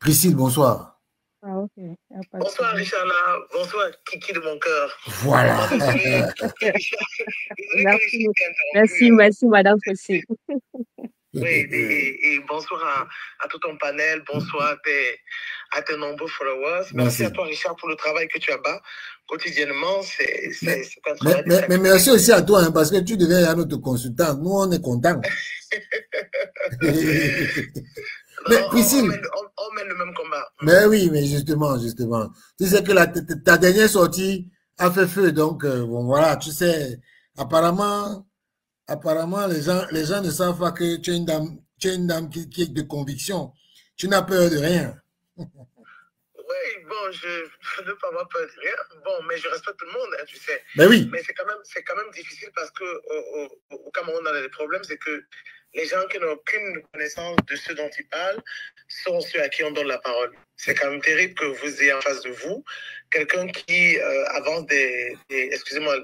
Priscille, bonsoir. Ah, ok. Y a pas de Bonsoir problème. Richard, bonsoir Kiki de mon cœur. Voilà. Désolé que Richard Merci, t'ai interrompu. merci, Madame Priscille. Oui, et bonsoir à tout ton panel, bonsoir à tes nombreux followers. Merci à toi Richard pour le travail que tu as quotidiennement. C'est un travail mais merci aussi à toi, hein, parce que tu deviens notre consultant. Nous, on est contents. Mais Priscille, on mène le même combat. Mais oui, mais justement. Tu sais que ta dernière sortie a fait feu, donc bon voilà, tu sais, apparemment les gens ne savent pas que tu es une dame qui est de conviction. Tu n'as peur de rien. Oui, bon, je ne veux pas avoir peur de rien. Bon, mais je respecte tout le monde, hein, tu sais. Mais oui. Mais c'est quand même difficile parce que au Cameroun, on a des problèmes, c'est que les gens qui n'ont aucune connaissance de ce dont ils parlent sont ceux à qui on donne la parole. C'est quand même terrible que vous ayez en face de vous quelqu'un qui avance excusez-moi,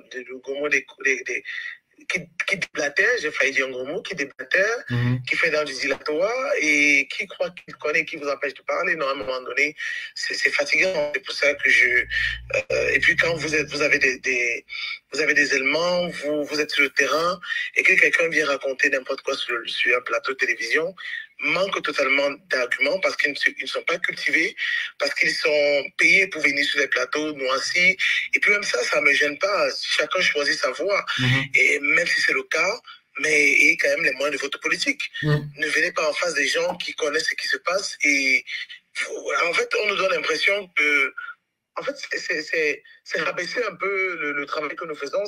qui déblatère, j'ai failli dire un gros mot, qui déblatère, qui fait dans du dilatoire et qui croit qu'il connaît, qui vous empêche de parler. Non, à un moment donné, c'est fatigant. C'est pour ça que et puis quand vous avez des éléments, vous êtes sur le terrain et que quelqu'un vient raconter n'importe quoi sur un plateau de télévision, manque totalement d'arguments parce qu'ils ne sont pas cultivés, parce qu'ils sont payés pour venir sur les plateaux noircis. Et puis même ça ne me gêne pas. Chacun choisit sa voie. Et même si c'est le cas, mais ayez quand même les moyens de votre politique. Ne venez pas en face des gens qui connaissent ce qui se passe. Et en fait, on nous donne l'impression que en fait, c'est rabaisser un peu le travail que nous faisons.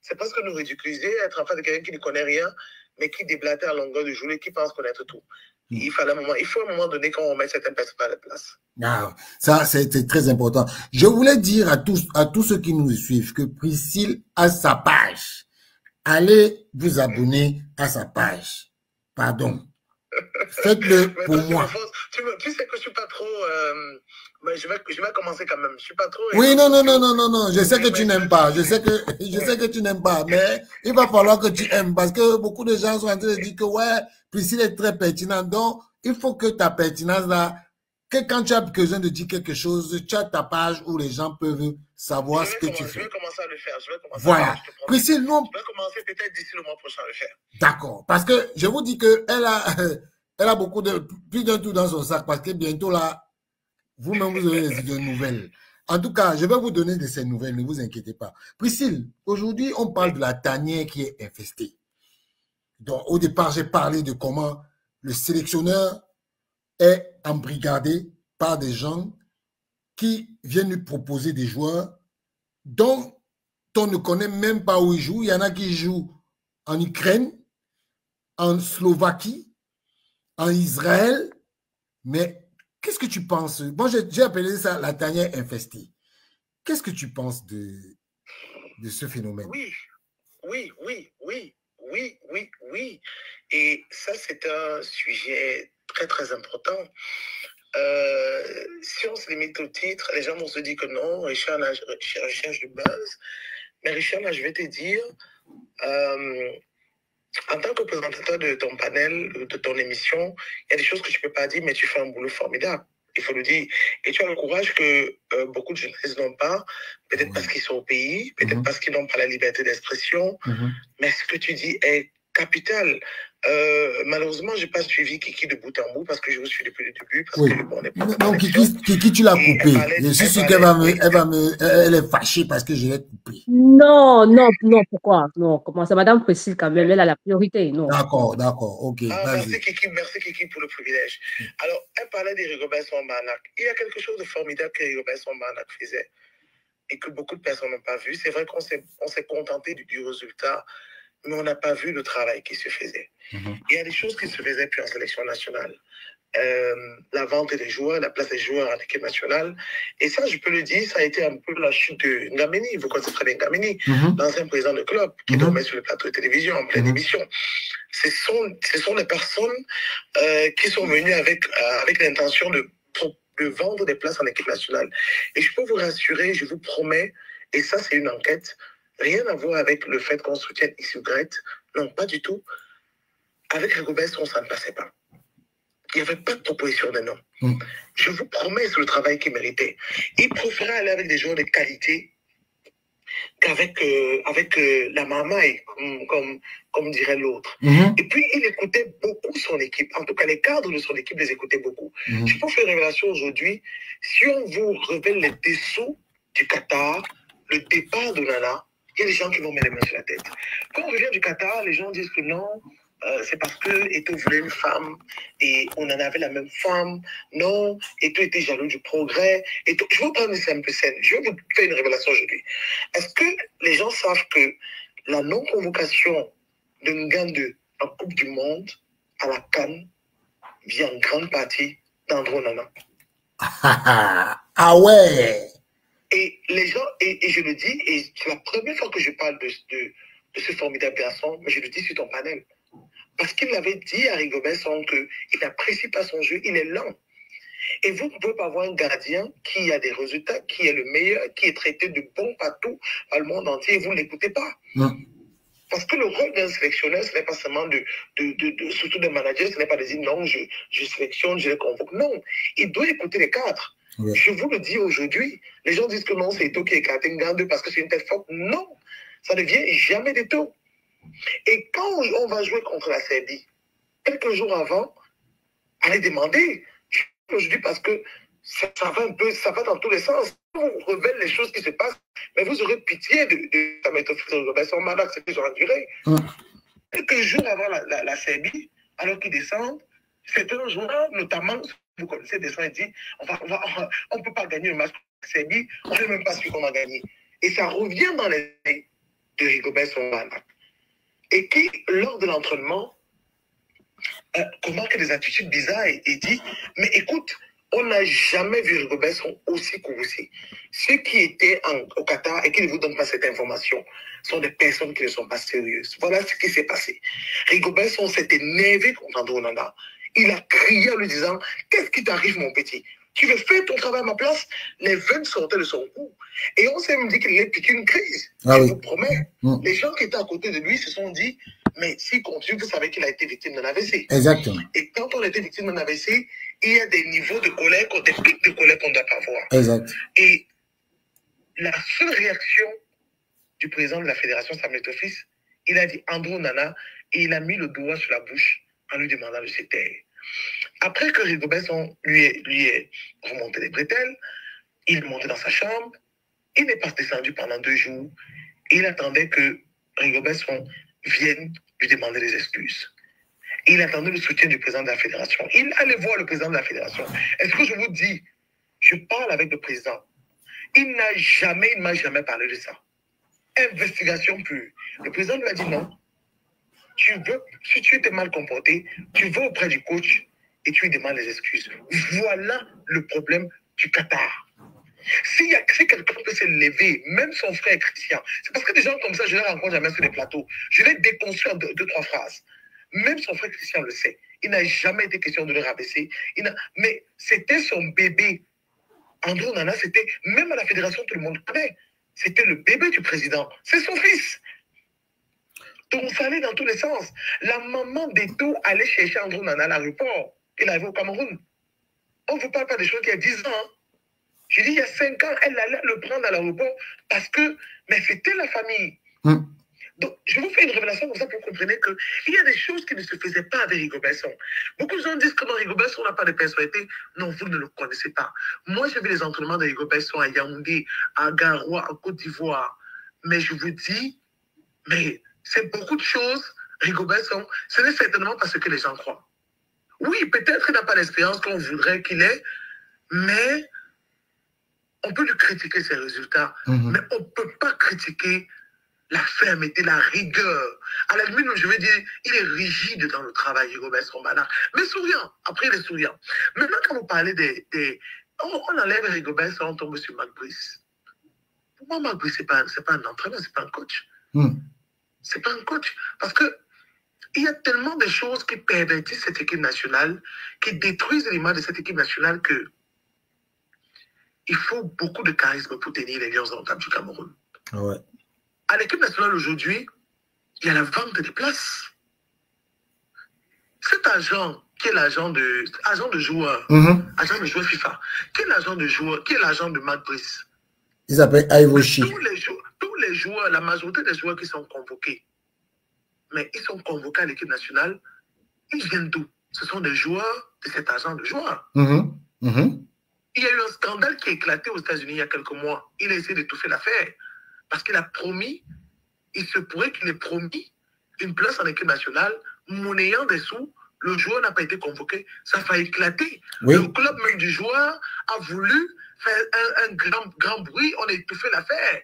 C'est presque nous ridiculiser, être en face de quelqu'un qui ne connaît rien, mais qui déblatère à longueur de journée, qui pense connaître tout. Il faut à un moment donné qu'on remette certaines personnes à la place. Ah, ça, c'est très important. Je voulais dire à tous ceux qui nous suivent que Priscille a sa page. Allez vous abonner à sa page. Pardon. Faites-le pour moi. Tu sais que je suis pas trop... mais je vais commencer quand même. Je suis pas trop... Oui, non. Je sais que tu n'aimes pas. Je sais que tu n'aimes pas. Mais il va falloir que tu aimes. Parce que beaucoup de gens sont en train de dire que ouais, Priscille est très pertinente. Donc, il faut que ta pertinence là, que quand tu as besoin de dire quelque chose, tu as ta page où les gens peuvent savoir ce que tu fais. Je vais commencer à le faire. Voilà. Priscille, non. Je vais commencer peut-être d'ici le mois prochain à le faire. D'accord. Parce que je vous dis que elle a beaucoup plus d'un tout dans son sac. Parce que bientôt là, vous-même, vous aurez des nouvelles. En tout cas, je vais vous donner de ces nouvelles, ne vous inquiétez pas. Priscille, aujourd'hui, on parle de la tanière qui est infestée. Donc, au départ, j'ai parlé de comment le sélectionneur est embrigadé par des gens qui viennent lui proposer des joueurs dont on ne connaît même pas où ils jouent. Il y en a qui jouent en Ukraine, en Slovaquie, en Israël, mais qu'est-ce que tu penses? Bon, j'ai appelé ça la tanière infestée. Qu'est-ce que tu penses de ce phénomène? Oui. Et ça, c'est un sujet très, très important. Si on se limite au titre, les gens vont se dire que non, Richard recherche du buzz. Mais Richard, là, je vais te dire, en tant que présentateur de ton panel, de ton émission, il y a des choses que tu ne peux pas dire, mais tu fais un boulot formidable. Il faut le dire. Et tu as le courage que beaucoup de journalistes n'ont pas, peut-être parce qu'ils sont au pays, peut-être parce qu'ils n'ont pas la liberté d'expression, mais ce que tu dis est capital. Malheureusement, je n'ai pas suivi Kiki de bout en bout parce que je vous suis depuis le début. Parce que, bon, non, Kiki, tu l'as coupé. Je suis sûr qu'elle elle est fâchée parce que je l'ai coupé. Non, pourquoi? Non, comment ça, Madame Priscille, quand même, elle a la priorité, non. D'accord, ok. Merci Kiki pour le privilège. Alors, elle parlait d'Éric Robinson Barnac. Il y a quelque chose de formidable qu'Éric Robinson Barnac faisait et que beaucoup de personnes n'ont pas vu. C'est vrai qu'on s'est contenté du résultat, mais on n'a pas vu le travail qui se faisait. Il y a des choses qui se faisaient plus en sélection nationale. La vente des joueurs, la place des joueurs en équipe nationale. Et ça, je peux le dire, ça a été un peu la chute de Ngameni. Vous connaissez très bien Ngameni, l'ancien président de club, qui dormait sur le plateau de télévision en pleine émission. Ce sont les personnes qui sont venues avec l'intention de vendre des places en équipe nationale. Et je peux vous rassurer, je vous promets, et ça, c'est une enquête, rien à voir avec le fait qu'on soutienne X ou Y. Non, pas du tout. Avec Rigobert, ça ne passait pas. Il n'y avait pas de proposition de nom. Je vous promets, c'est le travail qu'il méritait. Il préférait aller avec des joueurs de qualité qu'avec la mamaille, comme dirait l'autre. Et puis, il écoutait beaucoup son équipe. En tout cas, les cadres de son équipe les écoutaient beaucoup. Je peux faire une révélation aujourd'hui. Si on vous révèle les dessous du Qatar, le départ de Nana, il y a des gens qui vont mettre les mains sur la tête. Quand on revient du Qatar, les gens disent que non, c'est parce que Eto'o voulait une femme et on en avait la même femme. Non, Eto'o était jaloux du progrès. Eto'o... Je vais vous prendre une simple scène. Je vais vous faire une révélation aujourd'hui. Est-ce que les gens savent que la non-convocation de Ngandou en Coupe du Monde à la CAN vient en grande partie d'Andro Nana? Ah ouais! Et les gens, et je le dis, et c'est la première fois que je parle de ce formidable garçon, mais je le dis sur ton panel. Parce qu'il avait dit à Rigobert Song qu'il n'apprécie pas son jeu, il est lent. Et vous ne pouvez pas avoir un gardien qui a des résultats, qui est le meilleur, qui est traité de bon partout dans le monde entier, et vous ne l'écoutez pas. Parce que le rôle d'un sélectionneur, ce n'est pas seulement surtout d'un manager, ce n'est pas de dire non, je sélectionne, je les convoque. Non, il doit écouter les cadres. Je vous le dis aujourd'hui, les gens disent que non, c'est Eto'o qui est écarté Ngandou parce que c'est une tête forte. Non, ça ne vient jamais d'Eto'o. Et quand on va jouer contre la Serbie, quelques jours avant, allez demander. Aujourd'hui, parce que ça va un peu, ça va dans tous les sens. On vous révèle les choses qui se passent, mais vous aurez pitié de sa méthode de son malade, c'est qu'ils ont enduré. Quelques jours avant la Serbie, alors qu'ils descendent, certains joueurs, notamment, vous connaissez, descendent et disent on ne peut pas gagner le match contre la Serbie, on ne sait même pas ce qu'on a gagné. Et ça revient dans les de Rigobert Song et qui, lors de l'entraînement, remarque des attitudes bizarres et dit, mais écoute, on n'a jamais vu Rigobert Song aussi courroucé. Ceux qui étaient au Qatar et qui ne vous donnent pas cette information sont des personnes qui ne sont pas sérieuses. Voilà ce qui s'est passé. Rigobert Song s'est énervé contre Andro Nana. Il a crié en lui disant, qu'est-ce qui t'arrive mon petit? Tu veux faire ton travail à ma place? Les veines sortaient de son cou. Et on s'est même dit qu'il allait piquer une crise. Je vous promets. Les gens qui étaient à côté de lui se sont dit, mais s'il continue, vous savez qu'il a été victime d'un AVC. Exactement. Et quand on a été victime d'un AVC, il y a des niveaux de colère, des pics de colère qu'on ne doit pas avoir. Exact. Et la seule réaction du président de la fédération, Samuel Eto'o, il a dit Andro Nana, et il a mis le doigt sur la bouche en lui demandant de se taire. Après que Rigobert Song lui est remonté les bretelles, il est monté dans sa chambre, il n'est pas descendu pendant 2 jours, et il attendait que Rigobert Song vienne lui demander des excuses. Il attendait le soutien du président de la fédération. Il allait voir le président de la fédération. Est-ce que je vous dis, je parle avec le président. Il ne m'a jamais parlé de ça. Investigation pure. Le président lui a dit non. Si tu étais mal comporté, tu vas auprès du coach et tu lui demandes les excuses. Voilà le problème du Qatar. Si quelqu'un peut se lever, même son frère Christian, c'est parce que des gens comme ça, je ne les rencontre jamais sur les plateaux. Je les déconstruis en 2-3 phrases. Même son frère Christian le sait. Il n'a jamais été question de le rabaisser. Mais c'était son bébé. Andro Nana, c'était, même à la fédération, tout le monde connaît. C'était le bébé du président. C'est son fils. Donc ça allait dans tous les sens. La maman d'Eto'o allait chercher Andro Nana à l'aéroport. Il arrivait au Cameroun. On ne vous parle pas des choses qu'il y a 10 ans. Hein. Je dis, il y a 5 ans, elle allait le prendre à l'aéroport parce que, mais c'était la famille. Donc, je vous fais une révélation comme ça pour que vous compreniez qu'il y a des choses qui ne se faisaient pas avec Rigobert Song. Beaucoup de gens disent que non, Rigobert Song n'a pas de personnalité. Non, vous ne le connaissez pas. Moi, j'ai vu les entraînements de Rigobert Song à Yaoundé, à Garoua, en Côte d'Ivoire. Mais je vous dis, mais c'est beaucoup de choses. Rigobert Song, ce n'est certainement pas ce que les gens croient. Oui, peut-être qu'il n'a pas l'expérience qu'on voudrait qu'il ait, mais on peut lui critiquer ses résultats, mais on ne peut pas critiquer la fermeté, la rigueur. À la limite, je veux dire, il est rigide dans le travail, Rigobert Song, mais souriant. Après, il est souriant. Maintenant, quand vous parlez on enlève Rigobert Song, on tombe sur Marc Brice. Pour moi, Marc Brice, ce n'est pas un entraîneur, ce n'est pas un coach. C'est pas un coach. Parce que il y a tellement de choses qui pervertissent cette équipe nationale, qui détruisent l'image de cette équipe nationale que il faut beaucoup de charisme pour tenir les Lions indomptables du Cameroun. Ouais. À l'équipe nationale aujourd'hui, il y a la vente des places. Cet argent qui est l'agent de joueur, agent de joueur FIFA, qui est l'agent de joueur, qui est l'agent de Marc Brice. Il s'appelle Ivoshi. Tous les joueurs, la majorité des joueurs qui sont convoqués, mais ils sont convoqués à l'équipe nationale, ils viennent d'où? Ce sont des joueurs de cet agent de joueur. Il y a eu un scandale qui a éclaté aux États-Unis il y a quelques mois. Il a essayé d'étouffer l'affaire parce qu'il a promis, il se pourrait qu'il ait promis une place en équipe nationale, monnayant des sous. Le joueur n'a pas été convoqué. Ça va éclater. Oui. Le club même du joueur a voulu faire un grand bruit. On a étouffé l'affaire.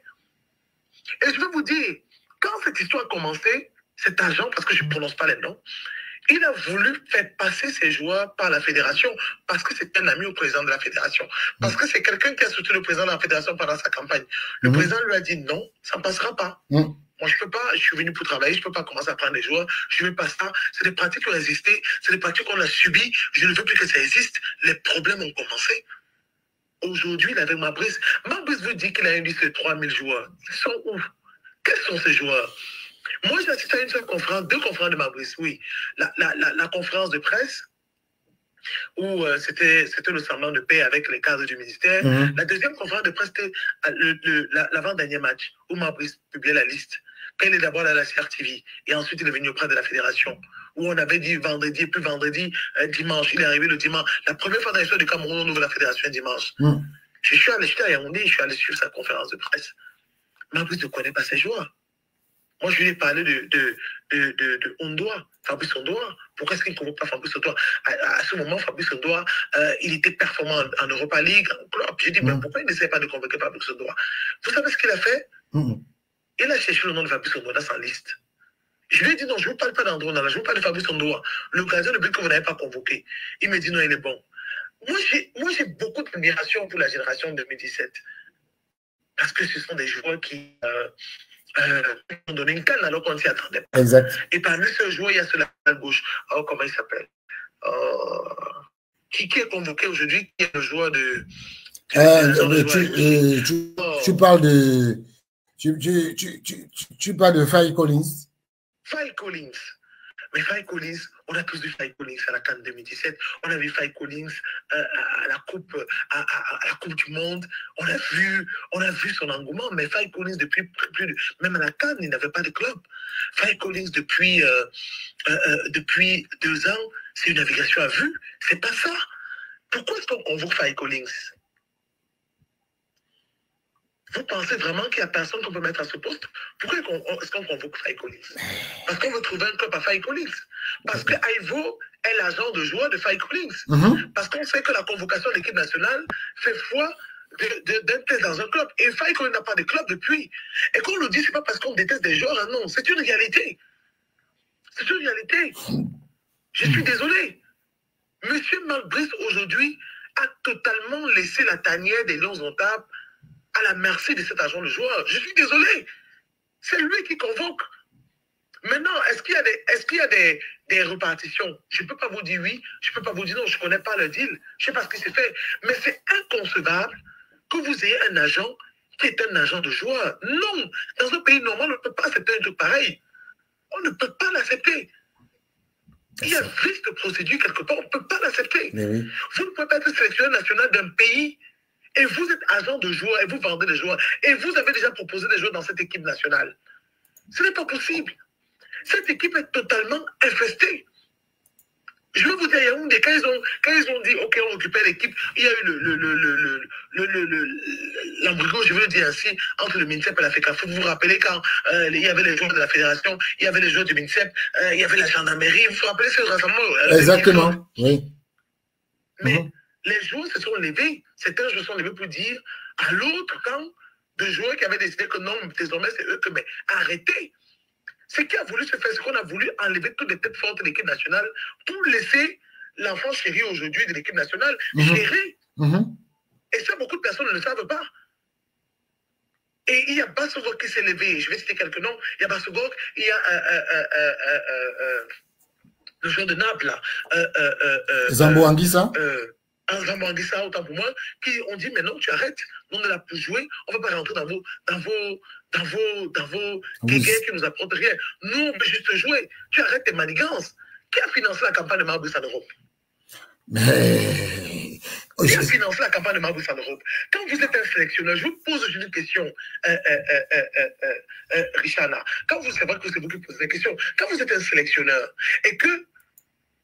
Et je vais vous dire, quand cette histoire a commencé, cet agent, parce que je ne prononce pas les noms, il a voulu faire passer ses joueurs par la fédération parce que c'est un ami au président de la fédération. Parce que c'est quelqu'un qui a soutenu le président de la fédération pendant sa campagne. Le président lui a dit non, ça ne passera pas. Moi, je ne peux pas, je suis venu pour travailler, je ne peux pas commencer à prendre des joueurs. Je ne veux pas ça. C'est des pratiques qui ont existé, c'est des pratiques qu'on a subies. Je ne veux plus que ça existe. Les problèmes ont commencé. Aujourd'hui, avec Mabrice vous dit qu'il a une liste de 3000 joueurs. Ils sont où? Quels sont ces joueurs? Moi, j'ai assisté à une seule conférence, 2 conférences de Mabrice, oui. La conférence de presse, où c'était le semblant de paix avec les cadres du ministère. La deuxième conférence de presse, c'était l'avant-dernier match, où Mabrice publiait la liste. Quand il est d'abord à la CRTV, et ensuite il est venu auprès de la fédération, où on avait dit vendredi, puis vendredi, dimanche. Il est arrivé le dimanche. La première fois dans l'histoire du Cameroun, on ouvre la fédération dimanche. Je suis allé à Yaoundé, je suis allé suivre sa conférence de presse. Mabrice ne connaît pas ses joueurs. Moi, je lui ai parlé de Ondoa, Fabrice Ondoa. Pourquoi est-ce qu'il ne convoque pas Fabrice Ondoa? À ce moment, Fabrice Ondoa, il était performant en Europa League, en club. J'ai dit, mais pourquoi il n'essaie pas de convoquer Fabrice Ondoa? Vous savez ce qu'il a fait? Il a cherché le nom de Fabrice Ondoa dans sa liste. Je lui ai dit, non, je ne vous parle pas d'Androna, je vous parle de Fabrice Ondoa, le gardien de but que vous n'avez pas convoqué. Il me dit, non, il est bon. Moi, j'ai beaucoup d'admiration pour la génération 2017. Parce que ce sont des joueurs qui ont donné une canne alors qu'on s'y attendait pas. Exact. Et parmi ce joueur, il y a celui à gauche. Oh, comment il s'appelle? Qui est convoqué aujourd'hui, qui est le joueur de... Tu parles de... Tu parles de Faye Collins. Faye Collins. Mais Faye Collins, on a tous vu Faye Collins à la CAN 2017. On a vu Faye Collins à la Coupe du Monde. On a vu son engouement. Mais Faye Collins, depuis même à la CAN, il n'avait pas de club. Faye Collins, depuis 2 ans, c'est une navigation à vue. C'est pas ça. Pourquoi est-ce qu'on convoque Faye Collins? Vous pensez vraiment qu'il n'y a personne qu'on peut mettre à ce poste? Pourquoi est-ce qu'on convoque Faye Collins? Parce qu'on veut trouver un club à Faye Collins. Parce que Ivo est l'agent de joueur de Faye Collins. Parce qu'on sait que la convocation de l'équipe nationale fait foi d'un test dans un club. Et Faye Collins n'a pas de club depuis. Et qu'on le dit, ce n'est pas parce qu'on déteste des joueurs, hein, non. C'est une réalité. C'est une réalité. Je suis désolé. Monsieur Marc Brice, aujourd'hui, a totalement laissé la tanière des Lions Indomptables à la merci de cet agent de joueur. Je suis désolé. C'est lui qui convoque. Maintenant, est-ce qu'il y a des repartitions? Je ne peux pas vous dire oui, je ne peux pas vous dire non, je ne connais pas le deal, je ne sais pas ce qui s'est fait. Mais c'est inconcevable que vous ayez un agent qui est un agent de joueur. Non, dans un pays normal, on ne peut pas accepter un truc pareil. On ne peut pas l'accepter. Il y a vice de procédure quelque part, on ne peut pas l'accepter. Oui. Vous ne pouvez pas être sélectionneur national d'un pays et vous êtes agent de joueurs et vous vendez des joueurs. Et vous avez déjà proposé des joueurs dans cette équipe nationale. Ce n'est pas possible. Cette équipe est totalement infestée. Je vais vous dire, Yaoundé, quand ils ont dit, OK, on récupère l'équipe, il y a eu l'embrigo, je veux le dire ainsi, entre le MINSEP et la FECAFO. Vous vous rappelez quand il y avait les joueurs de la fédération, il y avait les joueurs du MINSEP, il y avait la gendarmerie. Vous vous rappelez ce rassemblement? Exactement, oui. Mais les joueurs se sont levés. Certains se sont levés pour dire à l'autre camp de joueurs qui avaient décidé que non, désormais c'est eux que, mais arrêtez. Ce qui a voulu se faire, c'est qu'on a voulu enlever toutes les têtes fortes de l'équipe nationale pour laisser l'enfant chéri aujourd'hui de l'équipe nationale gérer. Et ça, beaucoup de personnes ne le savent pas. Et il y a Bassovok qui s'est levé. Je vais citer quelques noms. Il y a Bassovok, il y a le joueur de Naples, là. Zambo Anguissa. Zambo Anguissa, autant pour moi, qui ont dit, mais non, tu arrêtes. Nous, on est là pour jouer. On ne va pas rentrer dans vos guéguerres qui nous apportent rien. Nous, on veut juste jouer. Tu arrêtes tes manigances. Qui a financé la campagne de Marbrice en Europe? Mais... Qui a financé la campagne de Marbrice en Europe? Quand vous êtes un sélectionneur, je vous pose une question, Richana. C'est vrai que c'est vous qui posez la question. Quand vous êtes un sélectionneur et que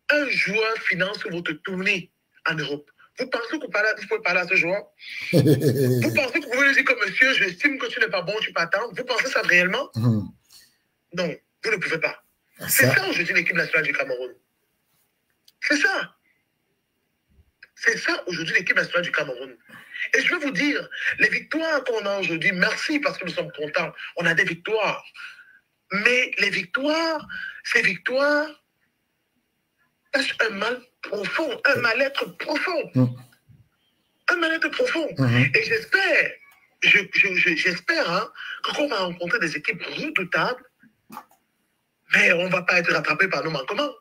un joueur finance votre tournée en Europe, vous pensez que vous pouvez parler à ce joueur? Vous pensez que vous pouvez lui dire que monsieur, j'estime que tu n'es pas bon, tu t'attends? Vous pensez ça réellement? Non, vous ne pouvez pas. C'est ça aujourd'hui l'équipe nationale du Cameroun. C'est ça. C'est ça aujourd'hui l'équipe nationale du Cameroun. Et je vais vous dire, les victoires qu'on a aujourd'hui, merci parce que nous sommes contents, on a des victoires. Mais les victoires, ces victoires cachent un mal profond, un mal-être profond. Un mal-être profond. Et j'espère hein, qu'on va rencontrer des équipes redoutables, mais on ne va pas être rattrapé par nos manquements.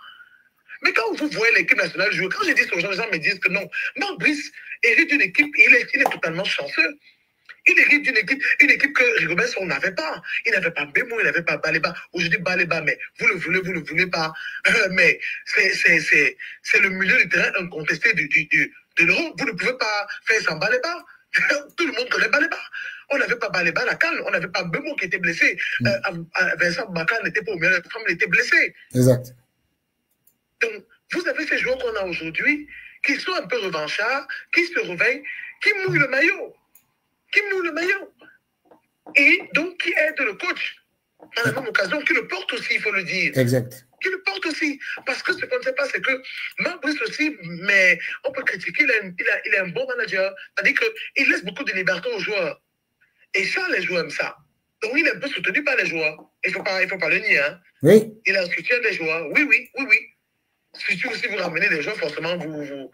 Mais quand vous voyez l'équipe nationale jouer, quand je dis aux gens, les gens me disent que non, Marbrice hérite d'une équipe, il est totalement chanceux. Il hérite une équipe que Rigobert Song n'avait pas. Il n'avait pas Bémo, il n'avait pas Baleba. Aujourd'hui, Baleba, mais vous le voulez, vous ne le voulez pas. Mais c'est le milieu du terrain incontesté de l'Europe. Vous ne pouvez pas faire sans Baleba. Tout le monde connaît Baleba. On n'avait pas Baleba à la canne, on n'avait pas Bémo qui était blessé. Vincent Bakar n'était pas au meilleur, il était blessé. Exact. Donc, vous avez ces joueurs qu'on a aujourd'hui qui sont un peu revanchards, qui se réveillent, qui mouillent le maillot. Et donc, qui aident le coach à la même occasion, qui le porte aussi, il faut le dire. Exact. Qui le porte aussi. Parce que ce qu'on ne sait pas, c'est que Marbrice aussi, mais on peut critiquer, il est un bon manager. C'est-à-dire qu'il laisse beaucoup de liberté aux joueurs. Et ça, les joueurs aiment ça. Donc, il est un peu soutenu par les joueurs. Il ne faut pas le nier. Hein. Oui. Il a un soutien des joueurs. Oui. Surtout si vous ramenez des joueurs, forcément, vous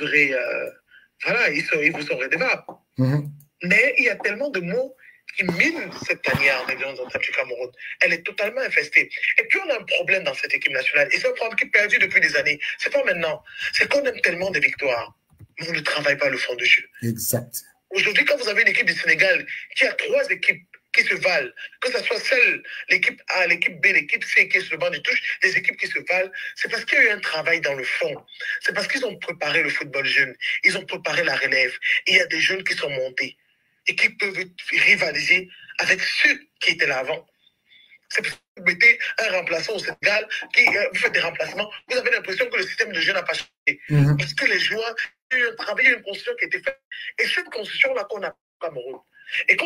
aurez... voilà, ils vous sont redevables. Mais il y a tellement de mots qui minent cette tanière des Lions du Cameroun. Elle est totalement infestée. Et puis, on a un problème dans cette équipe nationale. Et c'est un problème qui est perdu depuis des années. C'est pas maintenant. C'est qu'on aime tellement des victoires, mais on ne travaille pas le fond de jeu. Exact. Aujourd'hui, quand vous avez une équipe du Sénégal qui a 3 équipes qui se valent, que ce soit l'équipe A, l'équipe B, l'équipe C qui est sur le banc de touche, des équipes qui se valent, c'est parce qu'il y a eu un travail dans le fond. C'est parce qu'ils ont préparé le football jeune. Ils ont préparé la relève. Et il y a des jeunes qui sont montés et qui peuvent rivaliser avec ceux qui étaient là avant. C'est parce que vous mettez un remplaçant au Sénégal, vous faites des remplacements, vous avez l'impression que le système de jeu n'a pas changé. Parce que les joueurs, il y a eu un travail, une construction qui a été faite. Et cette construction-là qu'on a au Cameroun, et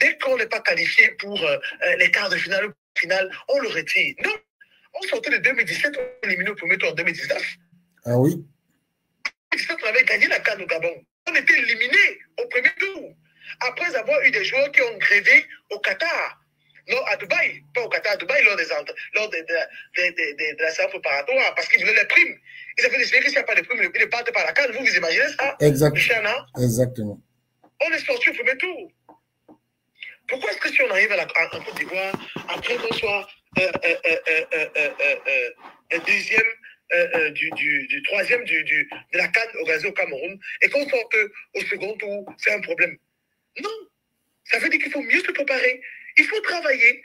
dès qu'on n'est pas qualifié pour les quarts de finale ou finale, on le retire. Non, on sortait de 2017, on a éliminé au premier tour en 2019. Ah oui. En 2017, on avait gagné la CAN au Gabon. On était éliminé au premier tour. Après avoir eu des joueurs qui ont grévé au Qatar. Non, à Dubaï. Pas au Qatar, à Dubaï, lors de la séance préparatoire, parce qu'ils voulaient les primes. Ils avaient décidé que s'il n'y a pas de primes, ils ne partent pas à la CAN. Vous imaginez ça? Exactement. Exactement. On est sorti au premier tour. Pourquoi est-ce que si on arrive en Côte d'Ivoire, après qu'on soit deuxième, troisième de la CAN organisée au Cameroun, et qu'on sort qu'au second tour, c'est un problème? Non. Ça veut dire qu'il faut mieux se préparer. Il faut travailler.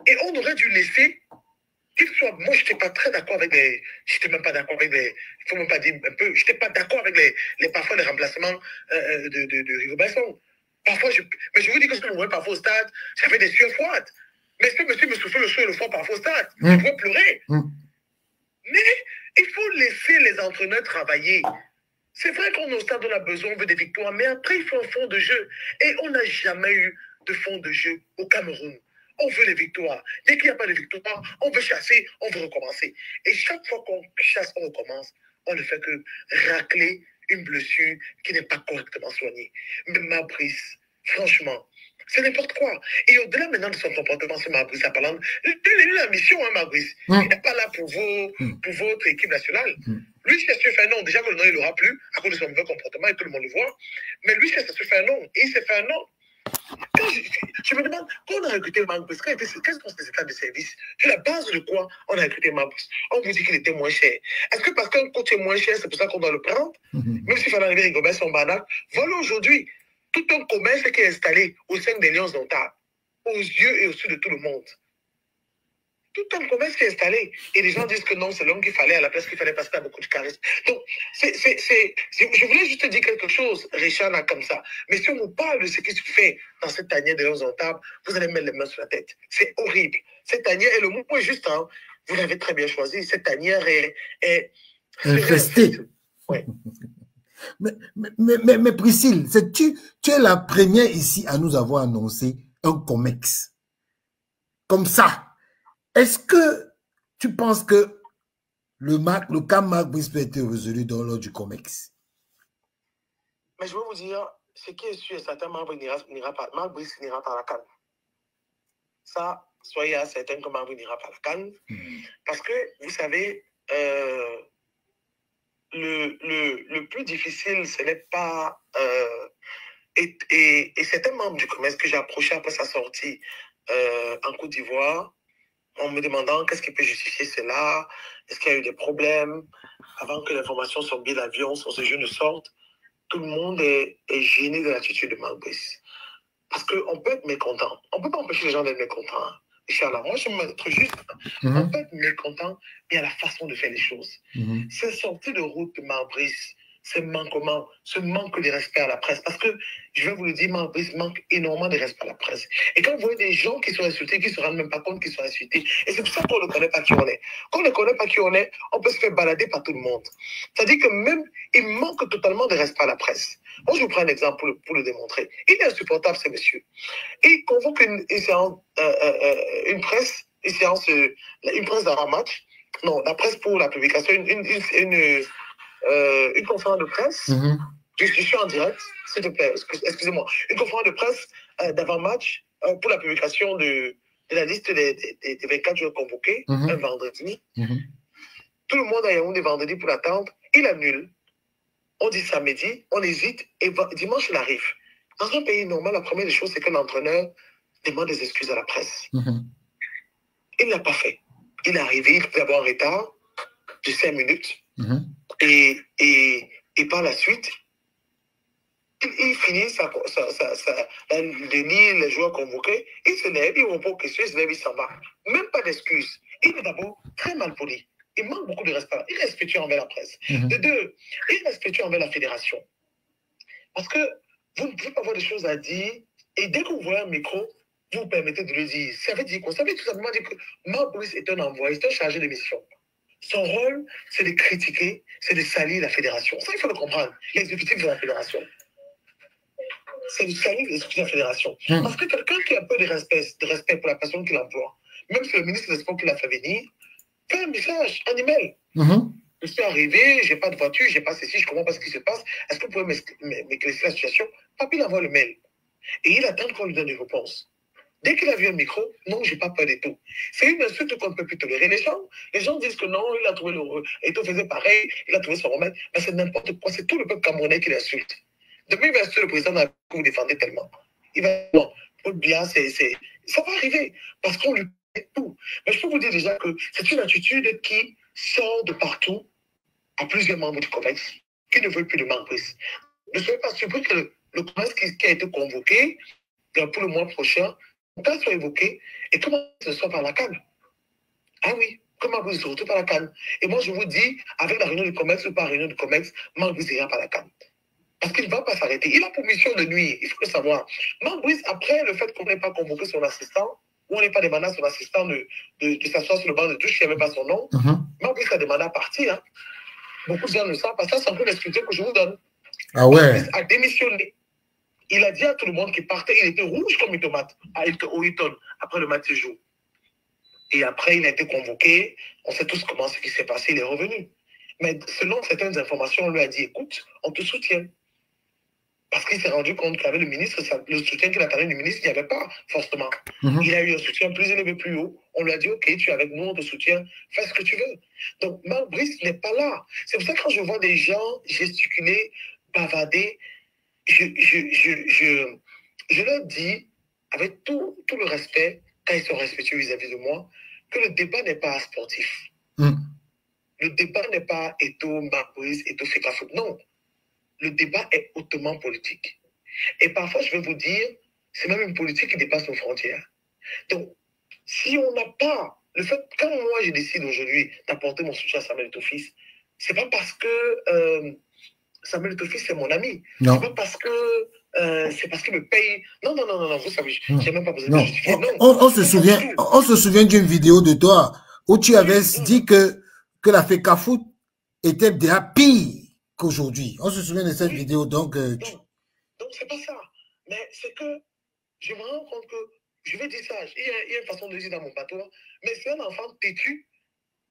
Et on aurait dû laisser qu'il soit... Moi, je n'étais pas très d'accord avec les... Je n'étais même pas d'accord avec les... Il ne faut même pas dire un peu... Je n'étais pas d'accord avec parfois les remplacements de Rigobert Song. Parfois, mais je vous dis que je me voyais parfois au stade, j'avais des sueurs froides. Mais ce monsieur me soufflait le chaud et le froid parfois au stade. Je pouvais pleurer. Mais il faut laisser les entraîneurs travailler. C'est vrai qu'on est au stade, on a besoin, on veut des victoires, mais après, il faut un fond de jeu. Et on n'a jamais eu de fond de jeu au Cameroun. On veut les victoires. Dès qu'il n'y a pas de victoire, on veut chasser, on veut recommencer. Et chaque fois qu'on chasse, on recommence, on ne fait que racler une blessure qui n'est pas correctement soignée. Mais Marbrice, franchement, c'est n'importe quoi. Et au-delà maintenant de son comportement sur Marbrice, à parlant, il a la mission, hein, Marbrice. Il n'est pas là pour votre équipe nationale. Lui, c'est se fait un nom. Déjà que le nom, il n'aura plus à cause de son mauvais comportement et tout le monde le voit. Mais lui, c'est se fait un nom. Et il s'est fait un nom. Quand je me demande, quand on a recruté Marbrice, qu'est-ce qu'on se des états de service? C'est la base de quoi on a recruté Marbrice? On vous dit qu'il était moins cher. Est-ce que parce qu'un coach est moins cher, c'est pour ça qu'on doit le prendre? Même s'il fallait arriver Rigobert Song Barnac. Voilà aujourd'hui tout un commerce qui est installé au sein des Lions d'Ontario, aux yeux et au-dessus de tout le monde. tout un commerce qui est installé. Et les gens disent que non, c'est l'homme qu'il fallait à la place qu'il fallait parce qu'il y a beaucoup de charisme. Donc, je voulais juste te dire quelque chose, Richard, comme ça. Mais si on vous parle de ce qui se fait dans cette tanière de leurs tables, vous allez mettre les mains sur la tête. C'est horrible. Cette tanière, et le mot est juste, hein, vous l'avez très bien choisi, cette tanière est infestée. Oui. Mais Priscille, tu es la première ici à nous avoir annoncé un COMEX. Comme ça. Est-ce que tu penses que le cas Marc Brice peut être résolu dans l'ordre du COMEX? Mais je veux vous dire, ce qui est sûr, certain, Marc Brice n'ira pas à la CAN. Ça, soyez certain que Marc Brice n'ira pas à la CAN. Parce que, vous savez, le plus difficile, ce n'est pas... et c'est un membre du COMEX que j'ai approché après sa sortie en Côte d'Ivoire, en me demandant qu'est-ce qui peut justifier cela, est-ce qu'il y a eu des problèmes, avant que l'information sur le billet d'avion, sur ce jeu ne sorte. Tout le monde est gêné de l'attitude de Marc Brice. Parce qu'on peut être mécontent. On ne peut pas empêcher les gens d'être mécontents. Hein. Inch'Allah, moi je me montre juste. On peut être mécontent, mais il y a la façon de faire les choses. C'est sortir de route de Marc Brice, ce manquement, ce manque de respect à la presse. Parce que, je vais vous le dire, Marc Brice manque énormément de respect à la presse. Et quand vous voyez des gens qui sont insultés, qui ne se rendent même pas compte qu'ils sont insultés, et c'est pour ça qu'on ne connaît pas qui on est. Quand on ne connaît pas qui on est, on peut se faire balader par tout le monde. C'est-à-dire que même, il manque totalement de respect à la presse. Moi, je vous prends un exemple pour le démontrer. Il est insupportable, ce monsieur. Il convoque une séance, une presse d'avant-match. Non, la presse pour la publication, une conférence de presse. Je suis en direct, s'il te plaît, excusez-moi. Une conférence de presse d'avant-match pour la publication de la liste des 24 joueurs convoqués, un vendredi. Tout le monde a Yaoundé vendredi pour l'attendre. Il annule. On dit samedi, on hésite, et dimanche, il arrive. Dans un pays normal, la première des choses, c'est que l'entraîneur demande des excuses à la presse. Il ne l'a pas fait. Il est arrivé, il devait avoir un retard de 5 minutes. Et par la suite, il finit de lire les joueurs convoqués, il se lève, il répond aux questions, il se lève, il s'en va. Même pas d'excuses. Il est d'abord très mal poli. Il manque beaucoup de respect. Il est respectueux envers la presse. De deux, il est respectueux envers la fédération. Parce que vous ne pouvez pas avoir des choses à dire, et dès que vous voyez un micro, vous vous permettez de le dire. Ça veut dire quoi? Ça veut tout simplement dire que Marc Brice est un envoyé, c'est un chargé de mission. Son rôle, c'est de critiquer, c'est de salir la fédération. Ça, il faut le comprendre. L'exécutif de la fédération. C'est de salir l'exécutif de la fédération. Parce que quelqu'un qui a un peu de respect pour la personne qu'il emploie, même si le ministre des Sports qui l'a fait venir, fait un message, un email. Je suis arrivé, je n'ai pas de voiture, je n'ai pas ceci, je ne comprends pas ce qui se passe. Est-ce que vous pouvez m'éclaircir la situation? Papi, il envoie le mail. Et il attend qu'on lui donne une réponse. Dès qu'il a vu un micro, non, je n'ai pas peur d'Eto. C'est une insulte qu'on ne peut plus tolérer. Les gens disent que non, il a trouvé l'heureux. Eto faisait pareil, il a trouvé son remède. Mais c'est n'importe quoi. C'est tout le peuple camerounais qui l'insulte. Demain, il va insulter le président de la République que vous défendez tellement. Il va dire, non, bien, ça va arriver. Parce qu'on lui fait tout. Mais je peux vous dire déjà que c'est une attitude qui sort de partout à plusieurs membres du COMEX qui ne veulent plus de Marc Brice. Ne soyez pas surpris que le COMEX qui a été convoqué pour le mois prochain, quand soit évoqué, et comment ce soit par la CAN. Ah oui, comment vous se retrouvez par la CAN. Et moi, je vous dis, avec la réunion du COMEX ou pas la réunion du COMEX, Marc Brice ira par la CAN. Parce qu'il ne va pas s'arrêter. Il a pour mission de nuire, il faut le savoir. Marc Brice, après le fait qu'on n'ait pas convoqué son assistant, ou on n'ait pas demandé à son assistant de s'asseoir sur le banc de touche, il n'y avait pas son nom, Marc Brice a demandé à partir. Hein. Beaucoup de gens ne le savent pas. Ça, c'est un peu l'explication que je vous donne. Ah ouais. Marc Brice a démissionné. Il a dit à tout le monde qu'il partait, il était rouge comme une tomate au Hilton après le match de jour. Et après, il a été convoqué. On sait tous comment ce qui s'est passé. Il est revenu. Mais selon certaines informations, on lui a dit, écoute, on te soutient. Parce qu'il s'est rendu compte qu'avec le ministre, le soutien qu'il attendait du ministre, il n'y avait pas forcément. Il a eu un soutien plus élevé, plus haut. On lui a dit, OK, tu es avec nous, on te soutient, fais ce que tu veux. Donc, Marc Brice n'est pas là. C'est pour ça que quand je vois des gens gesticuler, bavarder, je leur dis, avec tout le respect, quand ils sont respectueux vis-à-vis de moi, que le débat n'est pas sportif. Le débat n'est pas Eto, Marc Brice, Eto, Fekafoot. Non. Le débat est hautement politique. Et parfois, je vais vous dire, c'est même une politique qui dépasse nos frontières. Donc, si on n'a pas le fait, quand moi je décide aujourd'hui d'apporter mon soutien à Samuel Eto'o-Fils, c'est pas parce que Samuel Eto'o-Fils c'est mon ami. C'est pas parce que c'est parce qu'il me paye. Non, vous savez, j'ai même pas besoin de justifier. Non. On se souvient d'une vidéo de toi où tu avais dit que la FECAFOOT était déjà pire qu'aujourd'hui. On se souvient de cette vidéo, donc c'est pas ça. Mais c'est que je me rends compte que, je vais dire ça, il y a une façon de dire dans mon patois, mais c'est un enfant têtu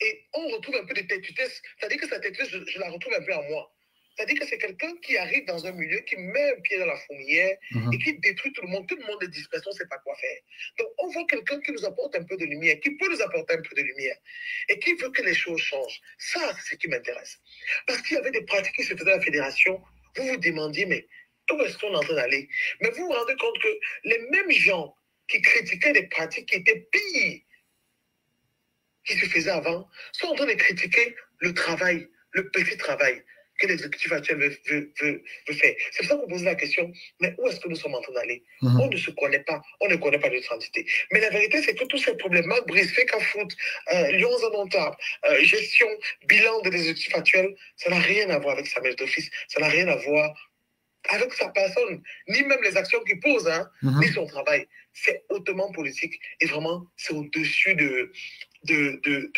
et on retrouve un peu de têtutesse. C'est-à-dire que cette têtutesse, je la retrouve un peu en moi. C'est-à-dire que c'est quelqu'un qui arrive dans un milieu, qui met un pied dans la fourmilière et qui détruit tout le monde. Tout le monde est dispersé, on ne sait pas quoi faire. Donc, on voit quelqu'un qui nous apporte un peu de lumière, qui peut nous apporter un peu de lumière et qui veut que les choses changent. Ça, c'est ce qui m'intéresse. Parce qu'il y avait des pratiques qui se faisaient à la fédération. Vous vous demandiez, mais où est-ce qu'on est en train d'aller? Mais vous vous rendez compte que les mêmes gens qui critiquaient des pratiques qui étaient pires qui se faisaient avant sont en train de critiquer le travail, le petit travail que l'exécutif actuel veut faire. C'est pour ça qu'on pose la question, mais où est-ce que nous sommes en train d'aller? On ne se connaît pas, on ne connaît pas notre identité. Mais la vérité, c'est que tous ces problèmes, Marc Brice, FECAFOOT, Lions Indomptables, gestion, bilan de l'exécutif actuel, ça n'a rien à voir avec Samuel Eto'o-Fils, ça n'a rien à voir avec sa personne, ni même les actions qu'il pose, ni son travail. C'est hautement politique et vraiment, c'est au-dessus de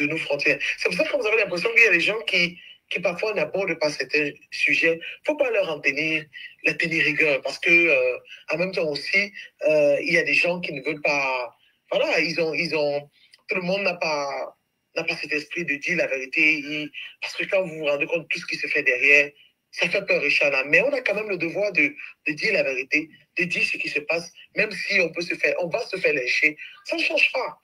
nos frontières. C'est pour ça que vous avez l'impression qu'il y a des gens qui parfois n'abordent pas certains sujets. Il ne faut pas leur en tenir rigueur parce que, en même temps aussi, il y a des gens qui ne veulent pas. Voilà, tout le monde n'a pas cet esprit de dire la vérité. Parce que quand vous vous rendez compte de tout ce qui se fait derrière, ça fait peur, Richard. Mais on a quand même le devoir de dire la vérité, de dire ce qui se passe, même si on va se faire lyncher. Ça ne change pas.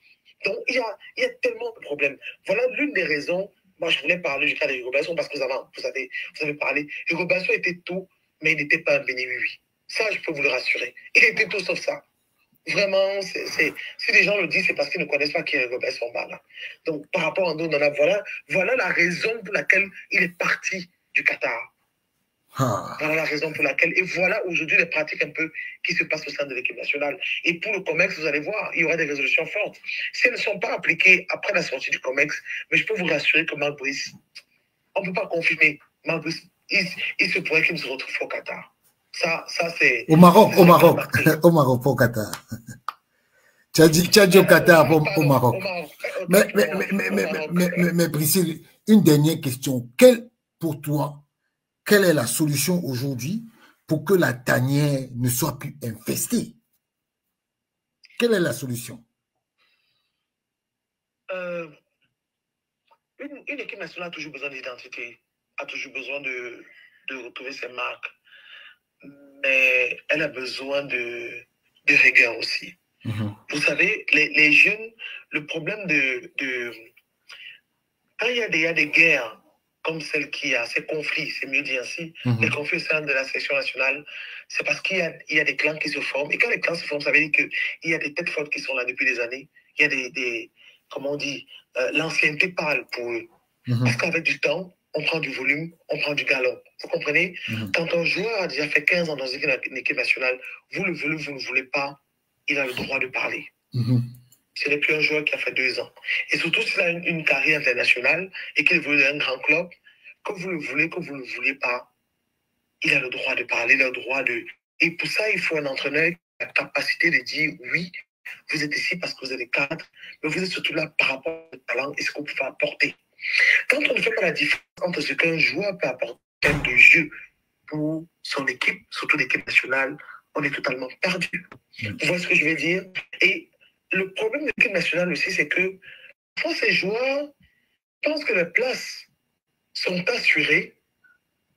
Donc, il y a tellement de problèmes. Voilà l'une des raisons. Moi, je voulais parler du cas de Hugo Basson parce que vous avez parlé. Hugo Basson était tout, mais il n'était pas un béni-oui. Ça, je peux vous le rassurer. Il était tout sauf ça. Vraiment, si les gens le disent, c'est parce qu'ils ne connaissent pas qui est Hugo Basson. Donc, par rapport à nous, voilà la raison pour laquelle il est parti du Qatar. Voilà la raison pour laquelle, et voilà aujourd'hui les pratiques un peu qui se passent au sein de l'équipe nationale. Et pour le COMEX, vous allez voir, il y aura des résolutions fortes. Si elles ne sont pas appliquées après la sortie du COMEX, mais je peux vous rassurer que Marc Brice, on ne peut pas confirmer. Marc Brice, il se pourrait qu'il se retrouve au Qatar. Ça c'est... Au Maroc, au Qatar. Tu as dit au Qatar, au Maroc. Mais Priscille, une dernière question. Pour toi, quelle est la solution aujourd'hui pour que la tanière ne soit plus infestée? Quelle est la solution? Une équipe nationale a toujours besoin d'identité, a toujours besoin de retrouver ses marques, mais elle a besoin de rigueur aussi. Vous savez, les jeunes, le problème quand il y a des guerres comme celle qui a, ces conflits, c'est mieux dit ainsi, les conflits au sein de la sélection nationale, c'est parce qu'il y a des clans qui se forment. Et quand les clans se forment, ça veut dire qu'il y a des têtes fortes qui sont là depuis des années. Il y a comment on dit, l'ancienneté parle pour eux. Parce qu'avec du temps, on prend du volume, on prend du galon. Vous comprenez? Quand un joueur a déjà fait 15 ans dans une équipe nationale, vous le voulez, vous ne voulez pas, il a le droit de parler. Ce n'est plus un joueur qui a fait 2 ans. Et surtout s'il a une carrière internationale et qu'il veut un grand club, que vous le voulez, que vous ne le voulez pas, il a le droit de parler, il a le droit de... Et pour ça, il faut un entraîneur qui a la capacité de dire oui, vous êtes ici parce que vous êtes cadre, mais vous êtes surtout là par rapport au talent et ce que vous pouvez apporter. Quand on ne fait pas la différence entre ce qu'un joueur peut apporter en termes de jeu pour son équipe, surtout l'équipe nationale, on est totalement perdu. Vous voyez ce que je veux dire? Et le problème de l'équipe nationale aussi, c'est que quand ces joueurs pensent que les places sont assurées,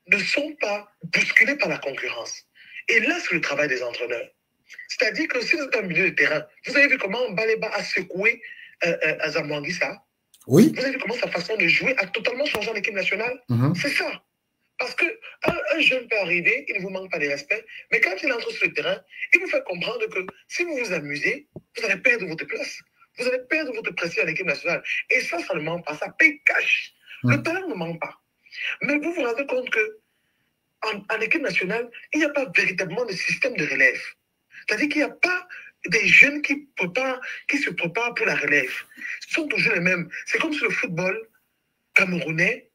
ne sont pas bousculés par la concurrence. Et là, c'est le travail des entraîneurs. C'est-à-dire que si vous êtes un milieu de terrain, vous avez vu comment Baleba a secoué Zamwanguissa? Oui. Vous avez vu comment sa façon de jouer a totalement changé en équipe nationale? C'est ça. Parce qu'un jeune peut arriver, il ne vous manque pas de respect, mais quand il entre sur le terrain, il vous fait comprendre que si vous vous amusez, vous allez perdre votre place. Vous allez perdre votre pression à l'équipe nationale. Et ça ne manque pas. Ça paye cash. Le talent ne manque pas. Mais vous vous rendez compte qu'en équipe nationale, il n'y a pas véritablement de système de relève. C'est-à-dire qu'il n'y a pas des jeunes qui se préparent pour la relève sont toujours les mêmes. C'est comme sur le football camerounais,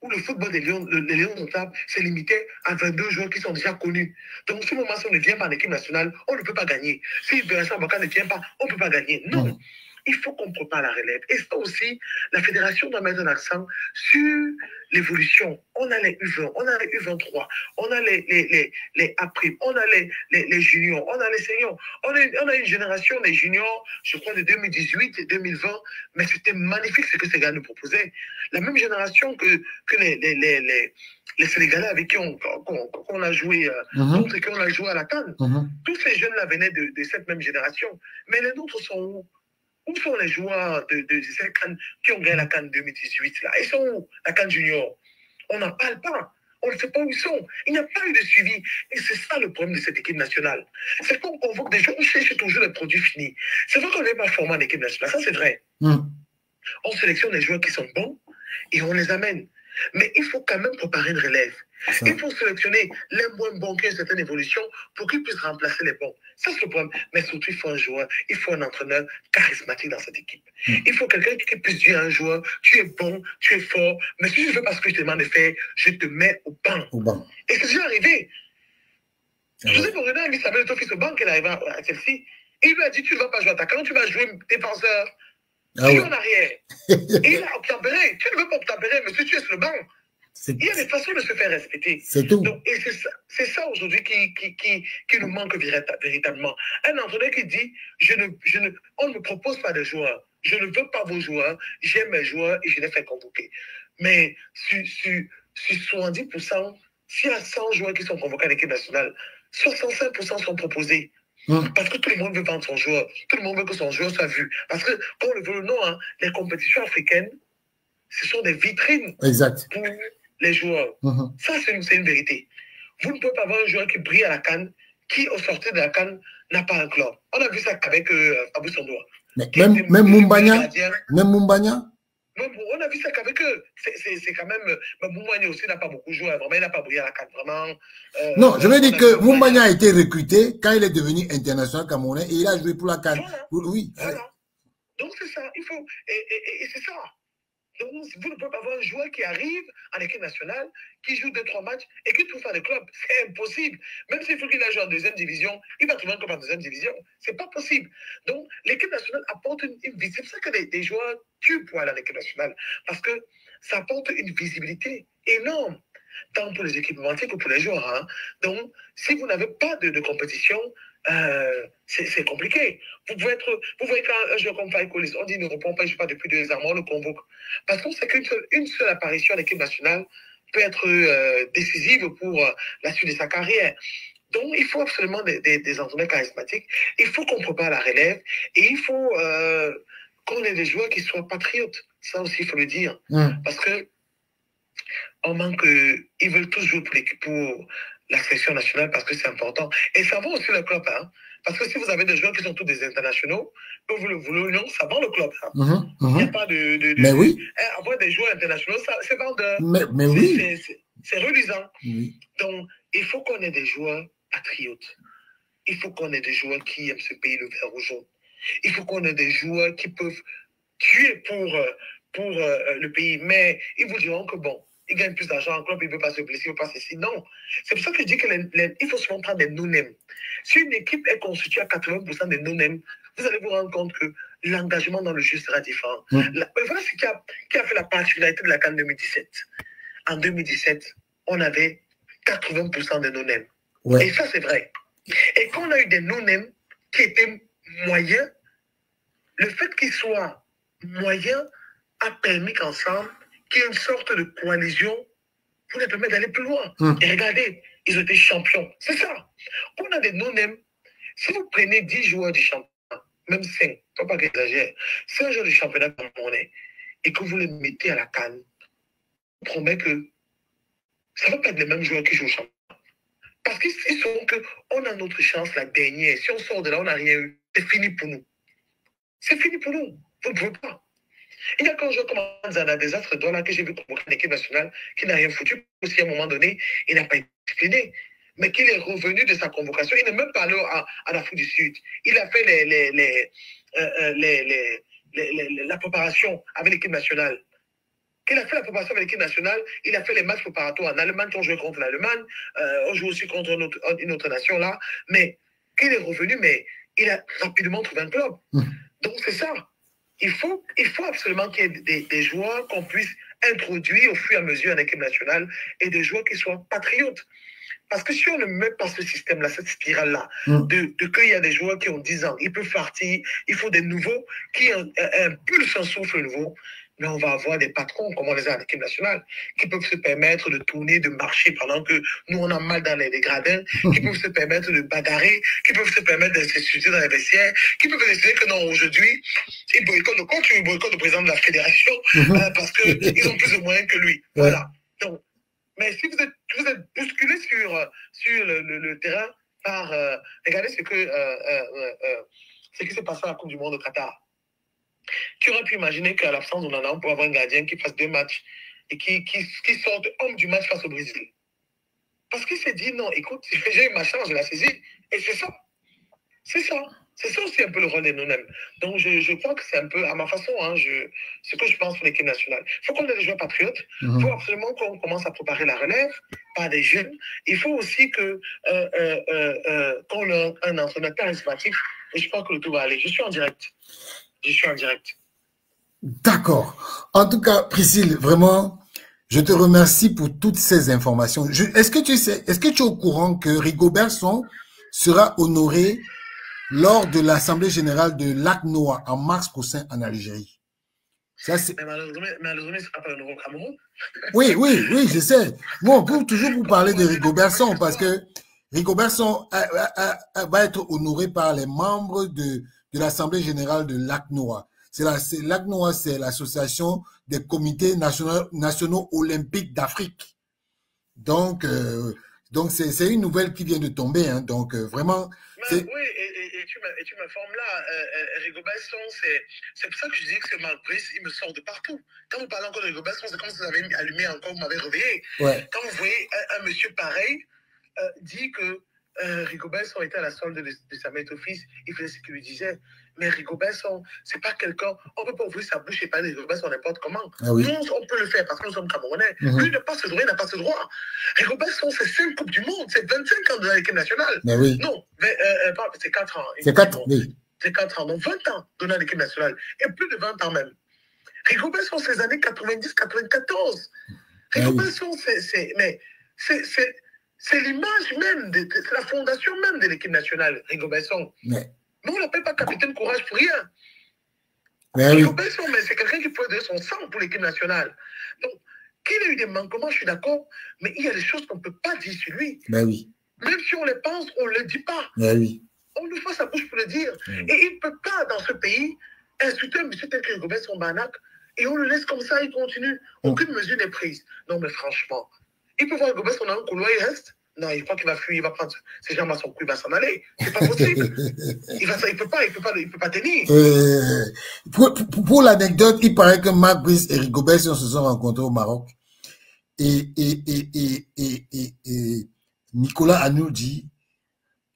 où le football des Lions, les Lions notables, c'est limité à 22 joueurs qui sont déjà connus. Donc, ce moment, si on ne vient pas en équipe nationale, on ne peut pas gagner. Si Vincent Baka ne vient pas, on ne peut pas gagner. Non. Il faut qu'on prépare la relève. Et ça aussi, la fédération doit mettre un accent sur l'évolution. On a les U20, on a les U23, on a les A', on a les juniors, on a les seniors. On a une génération des juniors, je crois, de 2018 et 2020, mais c'était magnifique ce que ces gars nous proposaient. La même génération que les Sénégalais avec qui on a joué, contre qui on a joué à la CAN. Tous ces jeunes-là venaient de cette même génération. Mais les nôtres sont où? Où sont les joueurs de cette CAN qui ont gagné la CAN 2018 là? Ils sont où? La CAN junior. On n'en parle pas. On ne sait pas où ils sont. Il n'y a pas eu de suivi. Et c'est ça le problème de cette équipe nationale. C'est qu'on convoque des gens, on cherche toujours les produits finis. C'est vrai qu'on n'est pas formé en équipe nationale. Ça, c'est vrai. On sélectionne les joueurs qui sont bons et on les amène. Mais il faut quand même préparer une relève. Il faut sélectionner les moins bons qui ont une certaine évolution pour qu'ils puissent remplacer les bons. Ça, c'est le problème. Mais surtout, il faut un joueur, il faut un entraîneur charismatique dans cette équipe. Il faut quelqu'un qui puisse dire à un joueur, tu es bon, tu es fort, mais si je ne veux pas ce que je te demande de faire, je te mets au banc. Et c'est déjà arrivé. José Mourinho a mis Samuel Eto'o fils au banc qu'il arrive à Chelsea. Il lui a dit, tu ne vas pas jouer attaquant, tu vas jouer défenseur. Tu es en arrière. Et il a obtempéré. Tu ne veux pas obtempérer, monsieur, tu es sur le banc. Il y a des façons de se faire respecter. C'est tout. Donc, et c'est ça aujourd'hui qui nous manque véritablement. Un entraîneur qui dit, on ne me propose pas de joueurs. Je ne veux pas vos joueurs. J'aime mes joueurs et je les fais convoquer. Mais sur 70%, s'il y a 100 joueurs qui sont convoqués à l'équipe nationale, 65% sont proposés. Parce que tout le monde veut vendre son joueur. Tout le monde veut que son joueur soit vu. Parce que, qu'on le veut ou non, hein, les compétitions africaines, ce sont des vitrines pour les joueurs. Ça, c'est une vérité. Vous ne pouvez pas avoir un joueur qui brille à la CAN, qui, au sortir de la CAN, n'a pas un club. On a vu ça avec Abou Sandoa. Même Mumbanya. On a vu ça qu'avec eux. C'est quand même... Mumbanya aussi n'a pas beaucoup joué. Vraiment, il n'a pas brillé à la CAN. Vraiment. Non, je veux dire que Mumbanya a été recruté quand il est devenu international camerounais et il a joué pour la CAN. Voilà. Oui. Voilà. Donc, c'est ça. Il faut... Et c'est ça. Donc, vous ne pouvez pas avoir un joueur qui arrive en équipe nationale, qui joue 2-3 matchs et qui trouve pas de club. C'est impossible. Même s'il faut qu'il a joué en deuxième division, il va trouver un club en deuxième division. C'est pas possible. Donc, l'équipe nationale apporte une visibilité. C'est pour ça que des joueurs tuent pour aller à l'équipe nationale. Parce que ça apporte une visibilité énorme, tant pour les équipementiers que pour les joueurs. Hein. Donc, si vous n'avez pas de compétition, c'est compliqué. Vous voyez quand un joueur comme Faye Colis, on dit il ne répond pas, je ne sais pas, depuis 2 ans, on le convoque. Parce qu'on sait qu'une seule apparition à l'équipe nationale peut être décisive pour la suite de sa carrière. Donc, il faut absolument des entraîneurs charismatiques. Il faut qu'on prépare la relève et il faut qu'on ait des joueurs qui soient patriotes. Ça aussi, il faut le dire. Parce que on manque, ils veulent tous jouer pour la sélection nationale parce que c'est important. Et ça va aussi le club. Hein? Parce que si vous avez des joueurs qui sont tous des internationaux, que vous le voulez ou non, ça vend le club. Hein? Il n'y a pas mais oui. Avoir des joueurs internationaux, c'est vendeur. Mais oui. C'est reluisant. Oui. Donc, il faut qu'on ait des joueurs patriotes. Il faut qu'on ait des joueurs qui aiment ce pays, le vert ou jaune. Il faut qu'on ait des joueurs qui peuvent tuer pour le pays. Mais ils vous diront que bon, il gagne plus d'argent en club, il ne veut pas se blesser, il ne veut pas ceci. Non. C'est pour ça que je dis qu'il faut souvent prendre des no-names. Si une équipe est constituée à 80% de no-names, vous allez vous rendre compte que l'engagement dans le jeu sera différent. Voilà ce qui a fait la particularité de la CAN 2017. En 2017, on avait 80% de no-names. Ouais. Et ça, c'est vrai. Et quand on a eu des no-names qui étaient moyens, le fait qu'ils soient moyens a permis qu'ensemble, qu'il y ait une sorte de coalition pour les permettre d'aller plus loin. Et regardez, ils ont été champions. C'est ça. On a des no-names. Si vous prenez 10 joueurs du championnat, même 5, il ne faut pas qu'exagérer, 5 joueurs du championnat camerounais, et que vous les mettez à la CAN, je vous promets que ça ne va pas être les mêmes joueurs qui jouent au championnat. Parce qu'ils sauront qu'on a notre chance la dernière. Si on sort de là, on n'a rien eu. C'est fini pour nous. C'est fini pour nous. Vous ne pouvez pas. Il y a quand je commence à un désastre là que j'ai vu convoquer une équipe nationale qui n'a rien foutu. Aussi, à un moment donné, il n'a pas été discipliné. mais qu'il est revenu de sa convocation. Il n'est même pas allé en Afrique du Sud. Il a fait la préparation avec l'équipe nationale. Qu'il a fait la préparation avec l'équipe nationale, il a fait les matchs préparatoires en Allemagne, on jouait contre l'Allemagne, on joue aussi contre une autre nation là, mais qu'il est revenu, mais il a rapidement trouvé un club. Donc c'est ça. Il faut absolument qu'il y ait des joueurs qu'on puisse introduire au fur et à mesure en équipe nationale et des joueurs qui soient patriotes. Parce que si on ne met pas ce système-là, cette spirale-là, de qu'il y a des joueurs qui ont 10 ans, ils peuvent partir, il faut des nouveaux qui impulsent un souffle nouveau, mais on va avoir des patrons, comme on les a en équipe nationale, qui peuvent se permettre de tourner, de marcher pendant que nous, on a mal dans les gradins, qui peuvent se permettre de bagarrer, qui peuvent se permettre de s'insulter dans les vestiaires, qui peuvent décider que non, aujourd'hui, ils boycottent le coach, ils boycottent le président de la fédération, parce qu'ils ont plus de moyens que lui. Voilà. Donc, mais si vous êtes bousculé sur le terrain par... regardez ce qui s'est passé à la Coupe du Monde au Qatar. Qui aurait pu imaginer qu'à l'absence de Nana, on peut avoir un gardien qui fasse 2 matchs et qui sorte homme du match face au Brésil. Parce qu'il s'est dit, non, écoute, j'ai eu ma chance, je l'ai saisi. Et c'est ça. C'est ça. C'est ça aussi un peu le rôle de nous-mêmes. Donc, je crois que c'est un peu, à ma façon, ce que je pense pour l'équipe nationale. Il faut qu'on ait des joueurs patriotes. Il faut absolument qu'on commence à préparer la relève par des jeunes. Il faut aussi qu'on ait un entraîneur charismatique. Et je crois que le tout va aller. Je suis en direct. D'accord. En tout cas, Priscille, vraiment, je te remercie pour toutes ces informations. Est-ce que tu es au courant que Rigobertson sera honoré lors de l'Assemblée générale de Lac-Noa en mars prochain en Algérie? Mais malheureusement, il ne sera pas honoré au Cameroun. Oui, je sais. Bon, pour toujours vous parler de Rigobertson, parce que Rigobertson va être honoré par les membres de l'Assemblée générale de Lac-Noa. Lac-Noa, c'est l'association des comités nationaux olympiques d'Afrique. Donc c'est une nouvelle qui vient de tomber. Hein, donc, vraiment... Oui, et tu m'informes là, Rigobertson, c'est pour ça que je dis que c'est Marc Brice, il me sort de partout. Quand vous parlez encore de Rigobertson, c'est comme si vous avez allumé encore, vous m'avez réveillé. Ouais. Quand vous voyez un monsieur pareil dit que Rigobertson était à la solde de sa mère office, il faisait ce qu'il lui disait. Mais Rigobertson, c'est pas quelqu'un, on ne peut pas ouvrir sa bouche et parler de Rigobertson n'importe comment. Ah oui. Nous, on peut le faire parce que nous sommes Camerounais. Lui, il n'a pas ce droit, il n'a pas ce droit. Rigobertson, c'est 5 Coupes du Monde, c'est 25 ans de l'équipe nationale. Mais oui. Non, c'est 4 ans. C'est 4 ans, oui. C'est 4 ans, donc 20 ans donné à l'équipe nationale. Et plus de 20 ans même. Rigobertson, c'est les années 90-94. Rigobertson, c'est l'image même, c'est la fondation même de l'équipe nationale, Rigobertson. Mais on ne l'appelle pas capitaine courage pour rien. Rigobertson, mais c'est quelqu'un qui peut donner son sang pour l'équipe nationale. Donc, qu'il ait eu des manquements, je suis d'accord, mais il y a des choses qu'on ne peut pas dire sur lui. Ben oui. Même si on les pense, on ne le dit pas. Ben oui. On lui fait sa bouche pour le dire. Et il ne peut pas, dans ce pays, insulter un monsieur tel que Rigobertson Banac, et on le laisse comme ça, il continue. Aucune mesure n'est prise. Non, mais franchement, il peut voir Rigobertson dans un couloir, il reste. Non, il croit qu'il va fuir, il va prendre ses jambes à son cou, il va s'en aller. C'est pas possible. il peut pas tenir. Pour l'anecdote, il paraît que Marc Brice et Rigobertson se sont rencontrés au Maroc. Et Nicolas Anoudi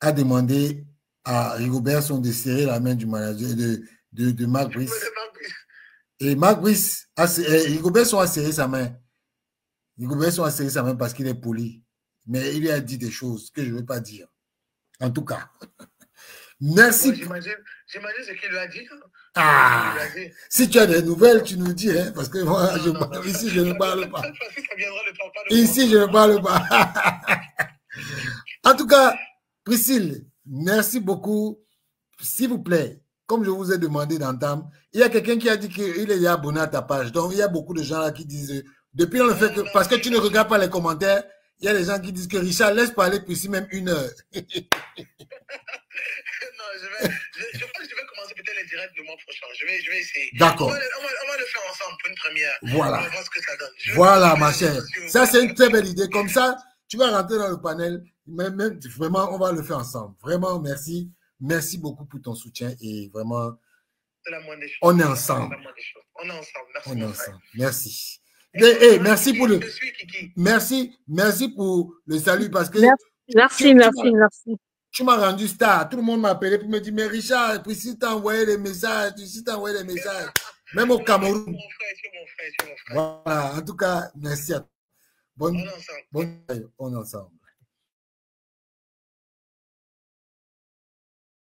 a demandé à Rigobertson de serrer la main du manager de Marc Brice. Et Marc Brice, Rigobertson a serré sa main. Rigobertson a serré sa main parce qu'il est poli. Mais il lui a dit des choses que je ne veux pas dire. En tout cas. Merci. Moi, j'imagine ce qu'il lui a dit. Ah, si tu as des nouvelles, tu nous dis, hein, parce que moi, ici, je ne parle pas. Ici, je ne parle pas. En tout cas, Priscille, merci beaucoup. S'il vous plaît, comme je vous ai demandé d'entendre, il y a quelqu'un qui a dit qu'il est abonné à ta page. Donc, il y a beaucoup de gens là qui disent, depuis le fait que, parce que tu ne regardes pas les commentaires, il y a des gens qui disent que Richard, laisse parler Priscille même 1 heure. Non, je pense que je vais commencer peut-être les directs le mois prochain. Je vais essayer. D'accord. On va le faire ensemble pour une première. Voilà. On va voir ce que ça donne. Voilà, ma chère. Ça, c'est une très belle idée. Comme ça, tu vas rentrer dans le panel. Même, vraiment, on va le faire ensemble. Vraiment, merci. Merci beaucoup pour ton soutien. Et vraiment, on est ensemble. On est ensemble. Merci. On est ensemble. Merci. Merci pour le. Merci pour le salut parce que Merci, merci. Tu m'as rendu star. Tout le monde m'a appelé pour me dire, mais Richard, Priscille t'a envoyé des messages. Même au Cameroun. Mon frère. Voilà, en tout cas, merci à toi. Bonne, on est ensemble.